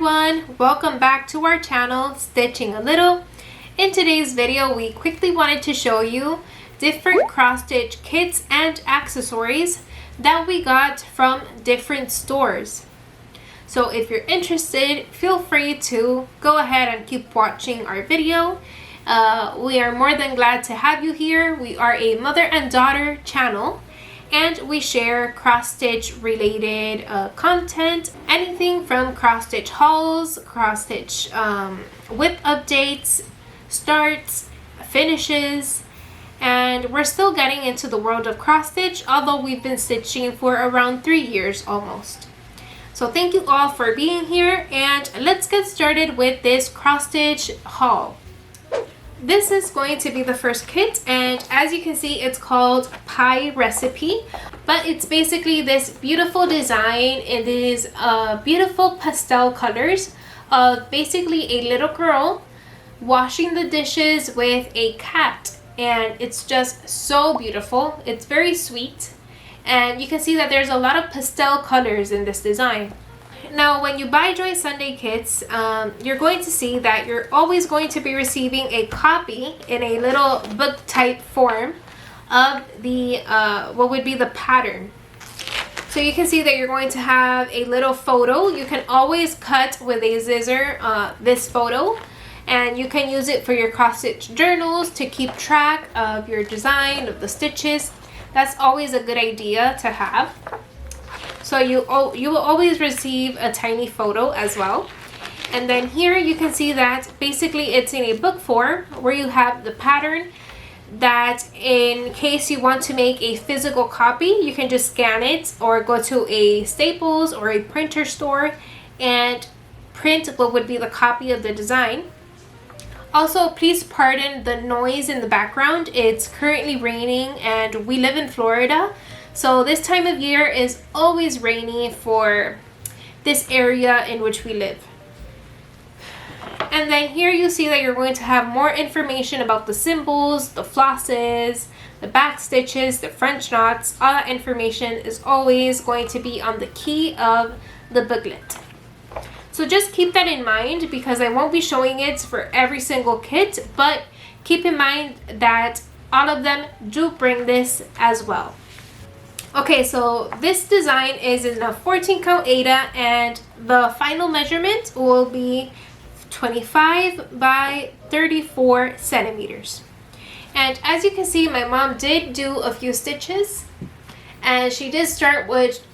everyone, welcome back to our channel Stitching a Little. In today's video we quickly wanted to show you different cross stitch kits and accessories that we got from different stores. So if you're interested, feel free to go ahead and keep watching our video. We are more than glad to have you here. We are a mother and daughter channel, and we share cross-stitch related content, anything from cross-stitch hauls, cross-stitch whip updates, starts, finishes, and we're still getting into the world of cross-stitch, although we've been stitching for around 3 years almost. So thank you all for being here, and let's get started with this cross-stitch haul. This is going to be the first kit, and as you can see, it's called Pie Recipe, but it's basically this beautiful design in these beautiful pastel colors of basically a little girl washing the dishes with a cat, and it's just so beautiful. It's very sweet, and you can see that there's a lot of pastel colors in this design. Now, when you buy Joy Sunday kits, you're going to see that you're always going to be receiving a copy in a little book type form of the what would be the pattern. So you can see that you're going to have a little photo. You can always cut with a scissor this photo, and you can use it for your cross stitch journals to keep track of your design of the stitches. That's always a good idea to have. So you will always receive a tiny photo as well. And then here you can see that basically it's in a book form where you have the pattern that in case you want to make a physical copy, you can just scan it or go to a Staples or a printer store and print what would be the copy of the design. Also, please pardon the noise in the background. It's currently raining and we live in Florida. So this time of year is always rainy for this area in which we live. And then here you see that you're going to have more information about the symbols, the flosses, the back stitches, the French knots. All that information is always going to be on the key of the booklet. So just keep that in mind because I won't be showing it for every single kit, but keep in mind that all of them do bring this as well. Okay, so this design is in a 14 count Aida, and the final measurement will be 25 by 34 centimeters. And as you can see, my mom did do a few stitches, and she did start with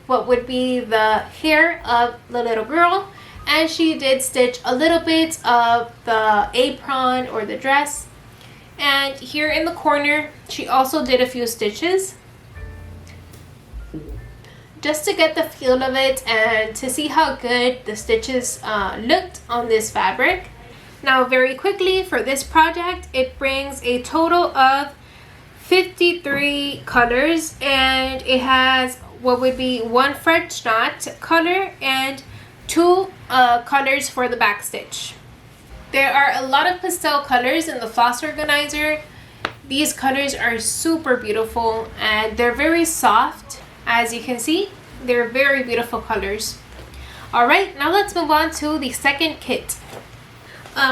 what would be the hair of the little girl, and she did stitch a little bit of the apron or the dress. And here in the corner, she also did a few stitches, just to get the feel of it and to see how good the stitches looked on this fabric. Now, very quickly for this project, it brings a total of 53 colors, and it has what would be one French knot color and 2 colors for the back stitch. There are a lot of pastel colors in the floss organizer. These colors are super beautiful and they're very soft. As you can see, they're very beautiful colors. Alright, now let's move on to the second kit.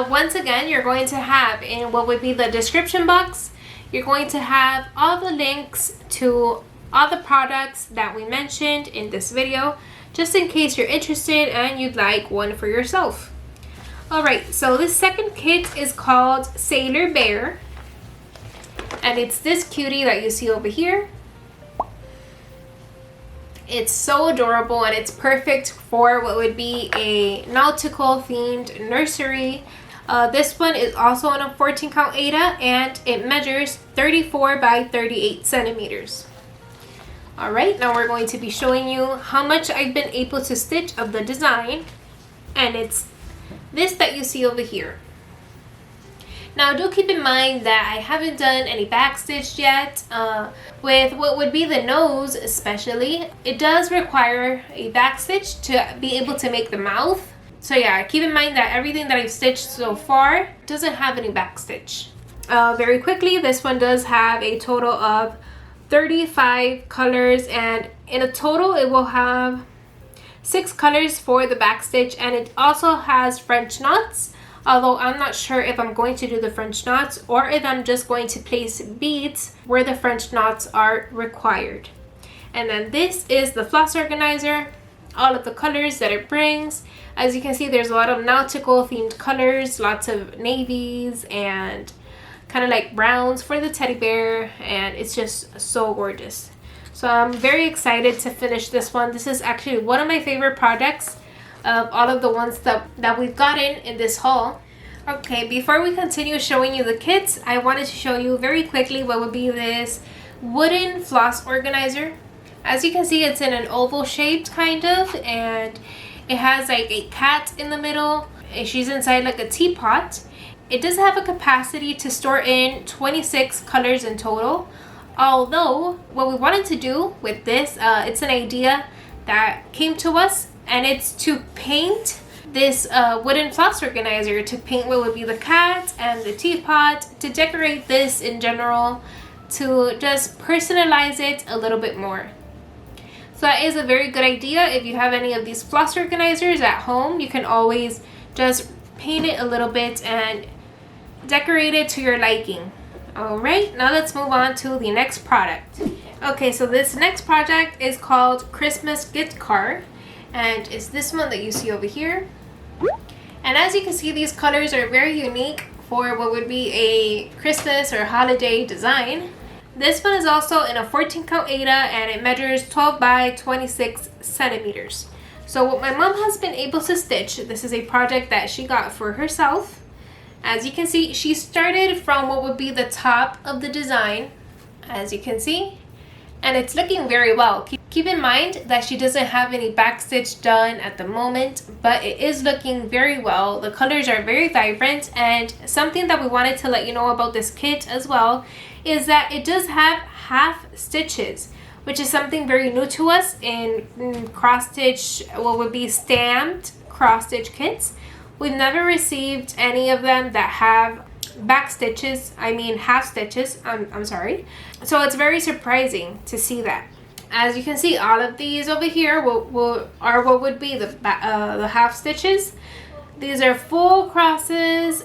Once again, you're going to have in what would be the description box, you're going to have all the links to all the products that we mentioned in this video, just in case you're interested and you'd like one for yourself. Alright, so this second kit is called Sailor Bear, and it's this cutie that you see over here. It's so adorable, and it's perfect for what would be a nautical themed nursery. This one is also on a 14 count Aida, and it measures 34 by 38 centimeters. Alright, now we're going to be showing you how much I've been able to stitch of the design, and it's this that you see over here. Now, do keep in mind that I haven't done any back stitch yet. With what would be the nose especially, it does require a back stitch to be able to make the mouth. So yeah, keep in mind that everything that I've stitched so far doesn't have any back stitch. Very quickly, this one does have a total of 35 colors, and in a total it will have 6 colors for the back stitch, and it also has French knots, although I'm not sure if I'm going to do the French knots or if I'm just going to place beads where the French knots are required. And then this is the floss organizer, all of the colors that it brings. As you can see, there's a lot of nautical themed colors, lots of navies and kind of like browns for the teddy bear, and it's just so gorgeous. So I'm very excited to finish this one. This is actually one of my favorite projects of all of the ones that we've gotten in this haul. Okay, before we continue showing you the kits, I wanted to show you very quickly what would be this wooden floss organizer. As you can see, it's in an oval shaped kind of, and it has like a cat in the middle, and she's inside like a teapot. It does have a capacity to store in 26 colors in total. Although what we wanted to do with this, it's an idea that came to us, and it's to paint this wooden floss organizer, to paint what would be the cat and the teapot, to decorate this in general, to just personalize it a little bit more. So that is a very good idea. If you have any of these floss organizers at home, you can always just paint it a little bit and decorate it to your liking. Alright, now let's move on to the next product. Okay, so this next project is called Christmas Gift Card, and it's this one that you see over here. And as you can see, these colors are very unique for what would be a Christmas or holiday design. This one is also in a 14 count Aida, and it measures 12 by 26 centimeters. So what my mom has been able to stitch, this is a project that she got for herself. As you can see, she started from what would be the top of the design, as you can see, and it's looking very well. Keep in mind that she doesn't have any backstitch done at the moment, but it is looking very well. The colors are very vibrant, and something that we wanted to let you know about this kit as well is that it does have half stitches, which is something very new to us in cross stitch, what would be stamped cross stitch kits. We've never received any of them that have half stitches. I'm sorry. So it's very surprising to see that. As you can see, all of these over here are what would be the half stitches. These are full crosses,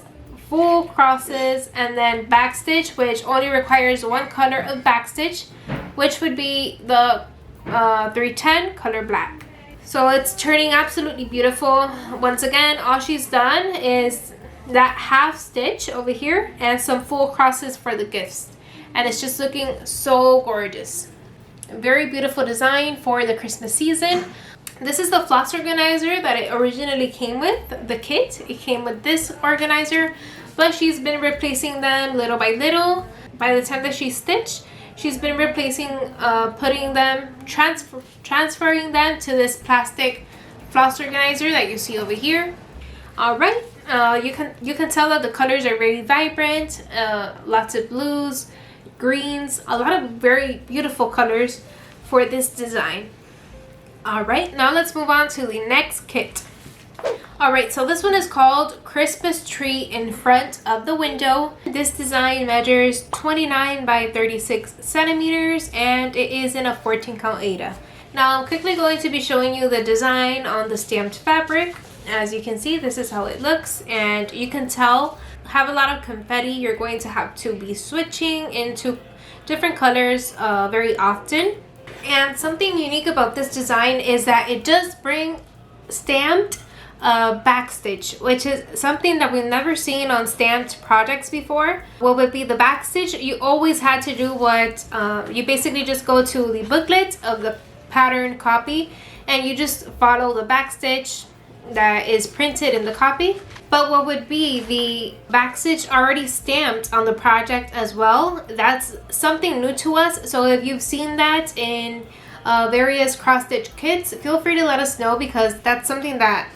and then back stitch, which only requires one color of backstitch, which would be the 310 color black. So it's turning absolutely beautiful. Once again, all she's done is that half stitch over here and some full crosses for the gifts, and it's just looking so gorgeous. Very beautiful design for the Christmas season. This is the floss organizer that it originally came with, the kit. It came with this organizer, but she's been replacing them little by little. By the time that she stitched, she's been replacing, putting them, transferring them to this plastic floss organizer that you see over here. Alright, you can tell that the colors are very vibrant, lots of blues, greens, a lot of very beautiful colors for this design. Alright, now let's move on to the next kit. Alright, so this one is called Christmas Tree in Front of the Window. This design measures 29 by 36 centimeters, and it is in a 14 count Aida. Now I'm quickly going to be showing you the design on the stamped fabric. As you can see, this is how it looks, and you can tell, have a lot of confetti. You're going to have to be switching into different colors very often. And something unique about this design is that it does bring stamped backstitch, which is something that we've never seen on stamped projects before. What would be the backstitch? You always had to do what you basically just go to the booklet of the pattern copy, and you just follow the backstitch that is printed in the copy. But what would be the backstitch already stamped on the project as well, that's something new to us. So if you've seen that in various cross-stitch kits, feel free to let us know, because that's something that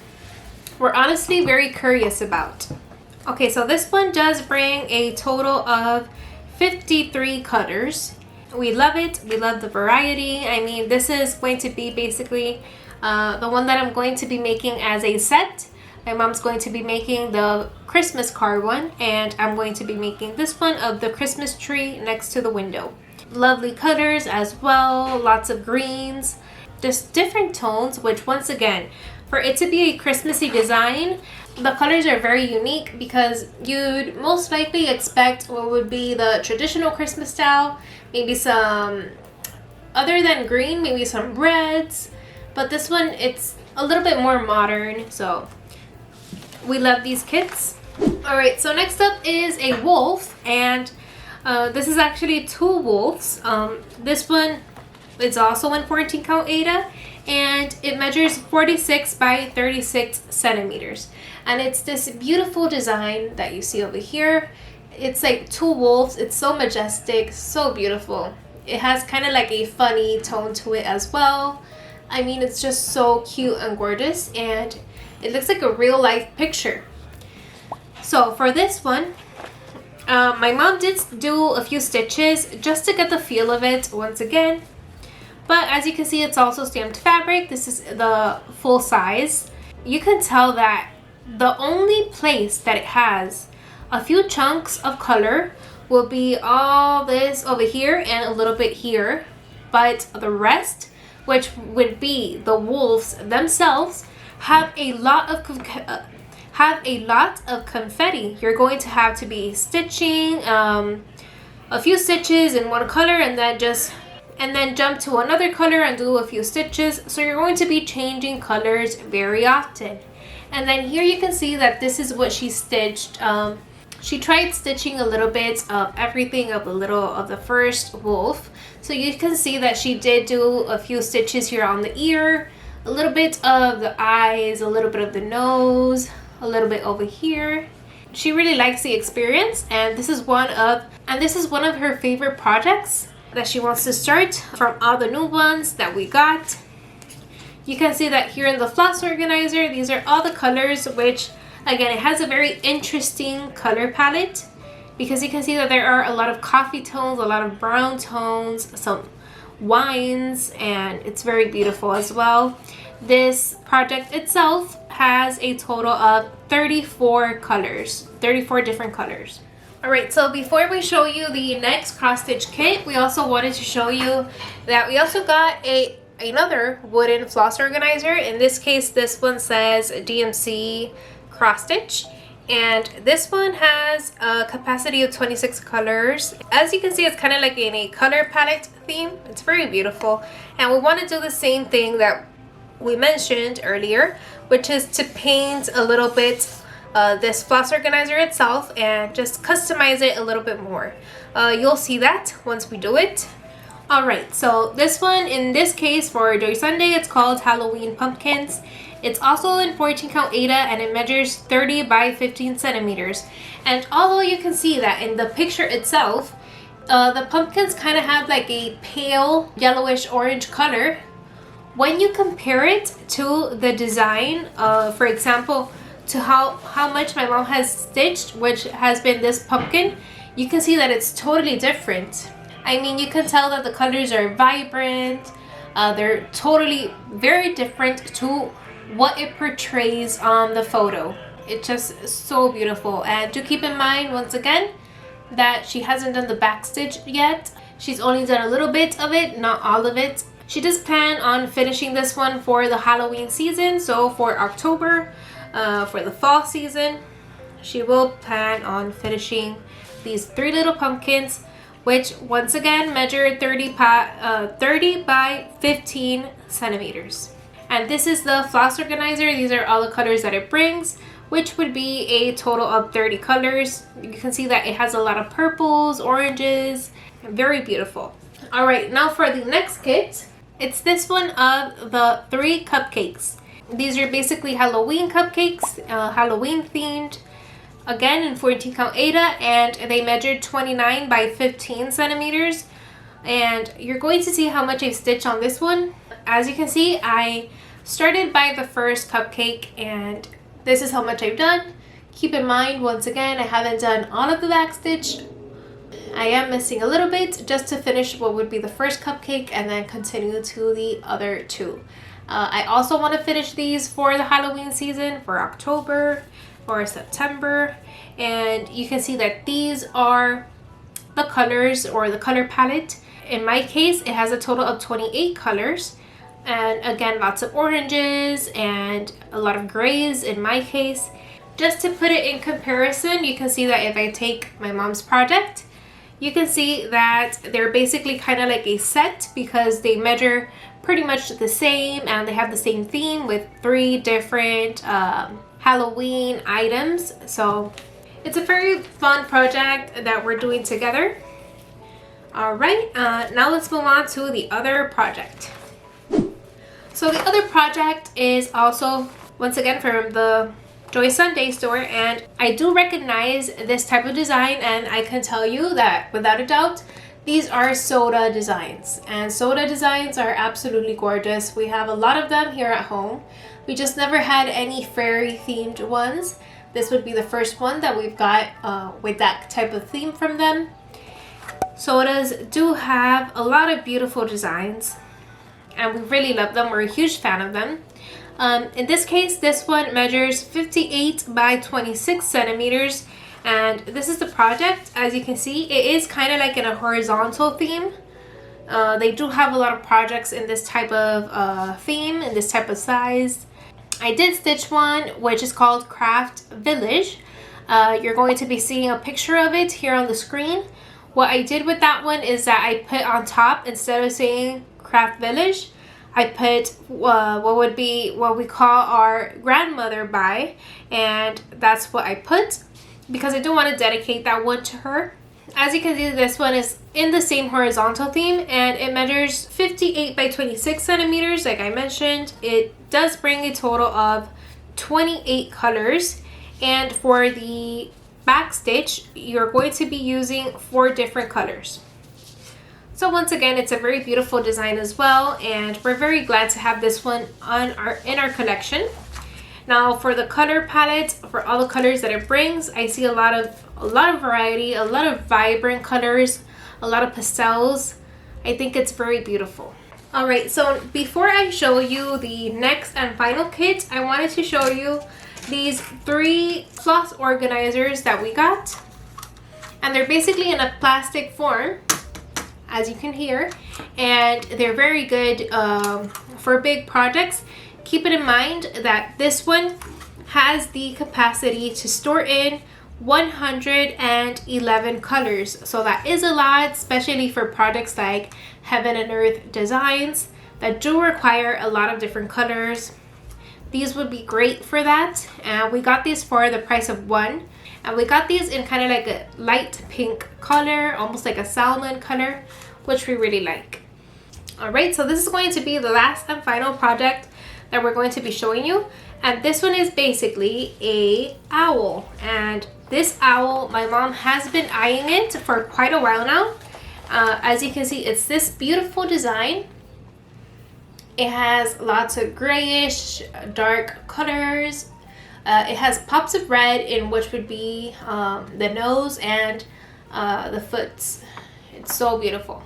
we're honestly very curious about. Okay, so this one does bring a total of 53 colors. We love it. We love the variety. I mean, this is going to be basically the one that I'm going to be making as a set. My mom's going to be making the Christmas card one, and I'm going to be making this one of the Christmas tree next to the window. Lovely colors as well, lots of greens. just different tones, which once again, for it to be a Christmassy design, the colors are very unique because you'd most likely expect what would be the traditional Christmas style, maybe some, other than green, maybe some reds, but this one, it's a little bit more modern, so we love these kits. All right, so next up is a wolf, and this is actually two wolves. This one is also in 14 count Aida, and it measures 46 by 36 centimeters. And it's this beautiful design that you see over here. It's like two wolves. It's so majestic, so beautiful. It has kind of like a funny tone to it as well. I mean, it's just so cute and gorgeous, and it looks like a real life picture. So for this one, my mom did do a few stitches just to get the feel of it once again. But as you can see, it's also stamped fabric. This is the full size. You can tell that the only place that it has a few chunks of color will be all this over here and a little bit here. But the rest, which would be the wolves themselves, have a lot of confetti. You're going to have to be stitching a few stitches in one color and then jump to another color and do a few stitches. So you're going to be changing colors very often. And then here you can see that this is what she stitched. She tried stitching a little bit of everything of a little of the first wolf. So you can see that she did do a few stitches here on the ear, a little bit of the eyes, a little bit of the nose, a little bit over here. She really likes the experience, and this is one of her favorite projects that she wants to start from all the new ones that we got. You can see that here in the floss organizer, these are all the colors, which again, it has a very interesting color palette because you can see that there are a lot of coffee tones, a lot of brown tones, some wines, and it's very beautiful as well. This project itself has a total of 34 colors, 34 different colors. Alright, so before we show you the next cross stitch kit, we also wanted to show you that we also got another wooden floss organizer. In this case, this one says DMC cross stitch, and this one has a capacity of 26 colors. As you can see, it's kind of like in a color palette theme. It's very beautiful, and we want to do the same thing that we mentioned earlier, which is to paint a little bit this floss organizer itself and just customize it a little bit more. You'll see that once we do it. Alright, so this one, in this case for Joy Sunday, it's called Halloween Pumpkins. It's also in 14 count Aida, and it measures 30 by 15 centimeters. And although you can see that in the picture itself, the pumpkins kind of have like a pale yellowish orange color, when you compare it to the design, for example, to how much my mom has stitched, which has been this pumpkin, you can see that it's totally different. I mean, you can tell that the colors are vibrant. They're totally very different to what it portrays on the photo. It's just so beautiful. And do keep in mind, once again, that she hasn't done the back stitch yet. She's only done a little bit of it, not all of it. She does plan on finishing this one for the Halloween season. So for October, for the fall season, she will plan on finishing these 3 little pumpkins, which once again measure 30 by 15 centimeters. And this is the floss organizer. These are all the colors that it brings, which would be a total of 30 colors. You can see that it has a lot of purples, oranges, very beautiful. All right, now for the next kit, it's this one of the 3 cupcakes. These are basically Halloween cupcakes, Halloween themed. Again, in 14 count Aida, and they measured 29 by 15 centimeters. And you're going to see how much I stitched on this one. As you can see, I started by the first cupcake, and this is how much I've done. Keep in mind, once again, I haven't done all of the back stitch. I am missing a little bit just to finish what would be the first cupcake and then continue to the other 2. I also want to finish these for the Halloween season, for October or September. And you can see that these are the colors or the color palette. In my case, it has a total of 28 colors. And again, lots of oranges and a lot of grays in my case. Just to put it in comparison, you can see that if I take my mom's project, you can see that they're basically kind of like a set because they measure pretty much the same and they have the same theme with 3 different Halloween items. So it's a very fun project that we're doing together. Alright, now let's move on to the other project. So the other project is also, once again, from the Joy Sunday store, and I do recognize this type of design, and I can tell you that without a doubt, these are soda designs, and soda designs are absolutely gorgeous. We have a lot of them here at home. We just never had any fairy themed ones. This would be the first one that we've got with that type of theme from them. Sodas do have a lot of beautiful designs, and we really love them. We're a huge fan of them. In this case, this one measures 58 by 26 centimeters, and this is the project. As you can see, it is kind of like in a horizontal theme. They do have a lot of projects in this type of theme, in this type of size. I did stitch one which is called Craft Village. You're going to be seeing a picture of it here on the screen. What I did with that one is that I put on top, instead of saying Craft Village, I put what would be what we call our grandmother by, and that's what I put because I do want to dedicate that one to her. As you can see, this one is in the same horizontal theme, and it measures 58 by 26 centimeters. Like I mentioned, it does bring a total of 28 colors, and for the back stitch, you're going to be using 4 different colors. So once again, it's a very beautiful design as well, and we're very glad to have this one in our collection. Now for the color palette, for all the colors that it brings, I see a lot of variety, a lot of vibrant colors, a lot of pastels. I think it's very beautiful. Alright, so before I show you the next and final kit, I wanted to show you these 3 floss organizers that we got. And they're basically in a plastic form, as you can hear, and they're very good for big projects. Keep it in mind that this one has the capacity to store in 111 colors, so that is a lot, especially for projects like Heaven and Earth designs that do require a lot of different colors. These would be great for that, and we got these for the price of 1, and we got these in kind of like a light pink color, almost like a salmon color, which we really like. Alright, so this is going to be the last and final project that we're going to be showing you, and this one is basically a owl. And this owl, my mom has been eyeing it for quite a while now. As you can see, it's this beautiful design. It has lots of grayish, dark colors. It has pops of red in which would be the nose and the foots. It's so beautiful.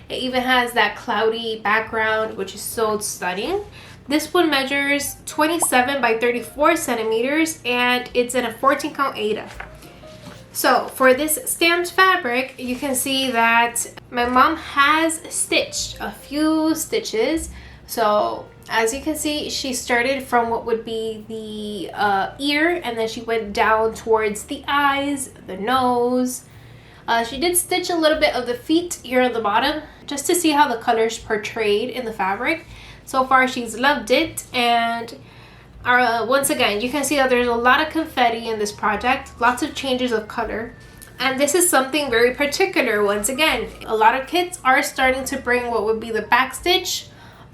It even has that cloudy background, which is so stunning. This one measures 27 by 34 centimeters, and it's in a 14 count Aida. So for this stamped fabric, you can see that my mom has stitched a few stitches. So as you can see, she started from what would be the ear, and then she went down towards the eyes, the nose. She did stitch a little bit of the feet here at the bottom just to see how the colors portrayed in the fabric. So far she's loved it, and once again, you can see that there's a lot of confetti in this project, lots of changes of color. And this is something very particular. Once again, a lot of kits are starting to bring what would be the back stitch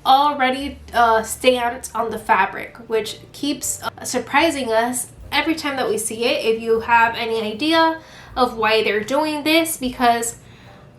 already stamped on the fabric, which keeps surprising us every time that we see it. If you have any idea of why they're doing this, because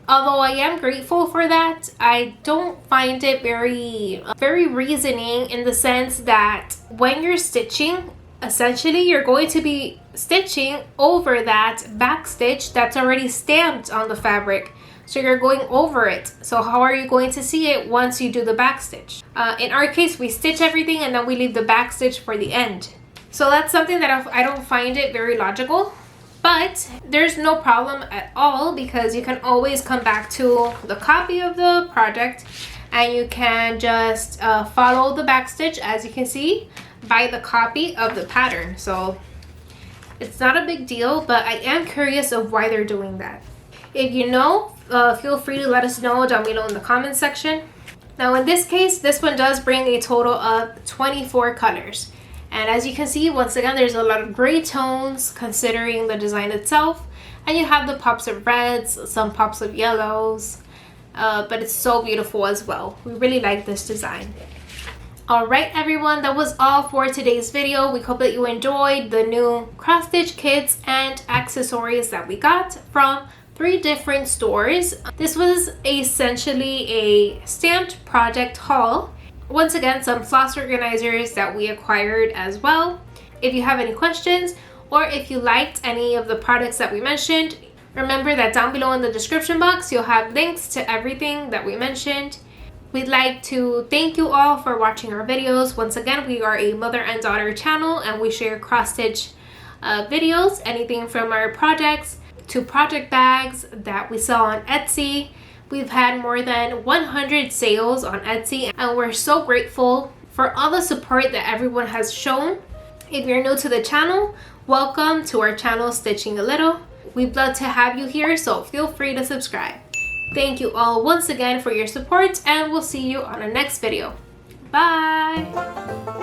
although I am grateful for that, I don't find it very reasoning, in the sense that when you're stitching, essentially you're going to be stitching over that back stitch that's already stamped on the fabric. So you're going over it. So how are you going to see it once you do the back stitch? In our case, we stitch everything and then we leave the back stitch for the end. So that's something that I don't find it very logical. But there's no problem at all, because you can always come back to the copy of the project and you can just follow the back stitch, as you can see, by the copy of the pattern. So it's not a big deal, but I am curious of why they're doing that. If you know, feel free to let us know down below in the comment section. Now in this case, this one does bring a total of 24 colors. And as you can see, once again, there's a lot of gray tones considering the design itself. And you have the pops of reds, some pops of yellows, but it's so beautiful as well. We really like this design. Alright everyone, that was all for today's video. We hope that you enjoyed the new cross stitch kits and accessories that we got from 3 different stores. This was essentially a stamped project haul. Once again, some floss organizers that we acquired as well. If you have any questions or if you liked any of the products that we mentioned, remember that down below in the description box you'll have links to everything that we mentioned. We'd like to thank you all for watching our videos. Once again, we are a mother and daughter channel and we share cross stitch videos, anything from our projects to project bags that we sell on Etsy. We've had more than 100 sales on Etsy and we're so grateful for all the support that everyone has shown. If you're new to the channel, welcome to our channel, Stitching a Little. We'd love to have you here, so feel free to subscribe. Thank you all once again for your support and we'll see you on our next video. Bye!